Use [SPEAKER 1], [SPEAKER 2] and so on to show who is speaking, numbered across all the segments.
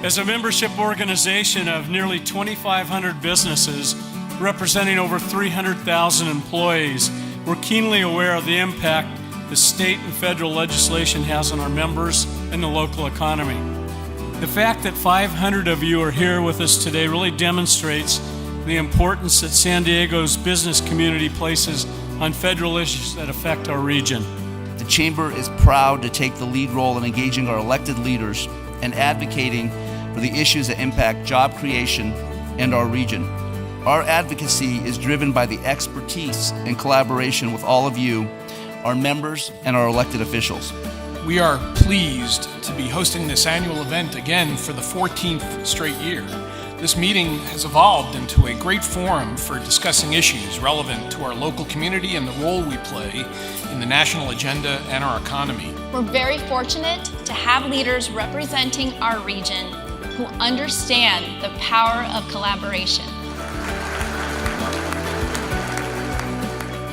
[SPEAKER 1] As a membership organization of nearly 2,500 businesses representing over 300,000 employees, we're keenly aware of the impact the state and federal legislation has on our members and the local economy. The fact that 500 of you are here with us today really demonstrates the importance that San Diego's business community places on federal issues that affect our region.
[SPEAKER 2] The Chamber is proud to take the lead role in engaging our elected leaders and advocating for the issues that impact job creation and our region. Our advocacy is driven by the expertise and collaboration with all of you, our members and our elected officials.
[SPEAKER 3] We are pleased to be hosting this annual event again for the 14th straight year. This meeting has evolved into a great forum for discussing issues relevant to our local community and the role we play in the national agenda and our economy.
[SPEAKER 4] We're very fortunate to have leaders representing our region who understand the power of collaboration.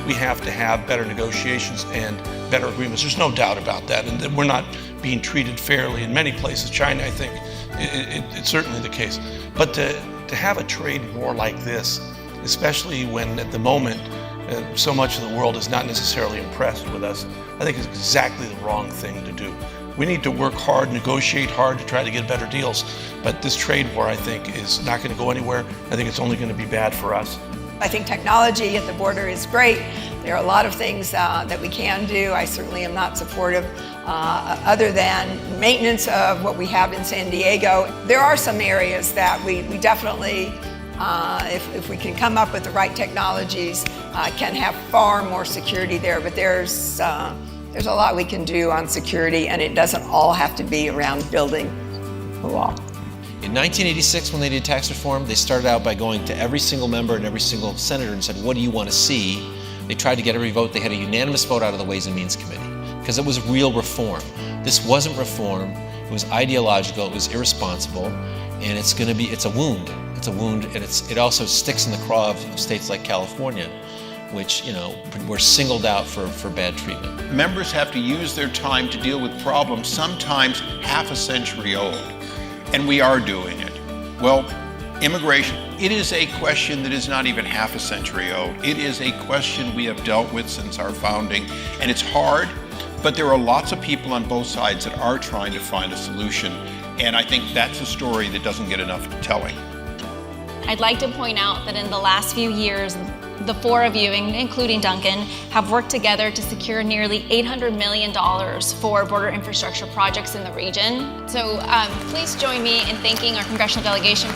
[SPEAKER 5] We have to have better negotiations and better agreements. There's no doubt about that, and that we're not being treated fairly in many places. China, I think, it's certainly the case. But to have a trade war like this, especially when at the moment so much of the world is not necessarily impressed with us, I think is exactly the wrong thing to do. We need to work hard, negotiate hard to try to get better deals. But this trade war, I think, is not going to go anywhere. I think it's only going to be bad for us.
[SPEAKER 6] I think technology at the border is great. There are a lot of things that we can do. I certainly am not supportive other than maintenance of what we have in San Diego. There are some areas that we definitely, if we can come up with the right technologies, can have far more security there. But there's a lot we can do on security, and it doesn't all have to be around building a wall.
[SPEAKER 7] In 1986, when they did tax reform, they started out by going to every single member and every single senator and said, what do you want to see? They tried to get every vote. They had a unanimous vote out of the Ways and Means Committee because it was real reform. This wasn't reform. It was ideological. It was irresponsible. And it's a wound. It's a wound, and it also sticks in the craw of states like California, which, were singled out for bad treatment.
[SPEAKER 8] Members have to use their time to deal with problems sometimes half a century old. And we are doing it. Well, immigration, it is a question that is not even half a century old. It is a question we have dealt with since our founding, and it's hard, but there are lots of people on both sides that are trying to find a solution, and I think that's a story that doesn't get enough telling.
[SPEAKER 4] I'd like to point out that in the last few years, the four of you, including Duncan, have worked together to secure nearly $800 million for border infrastructure projects in the region. So please join me in thanking our congressional delegation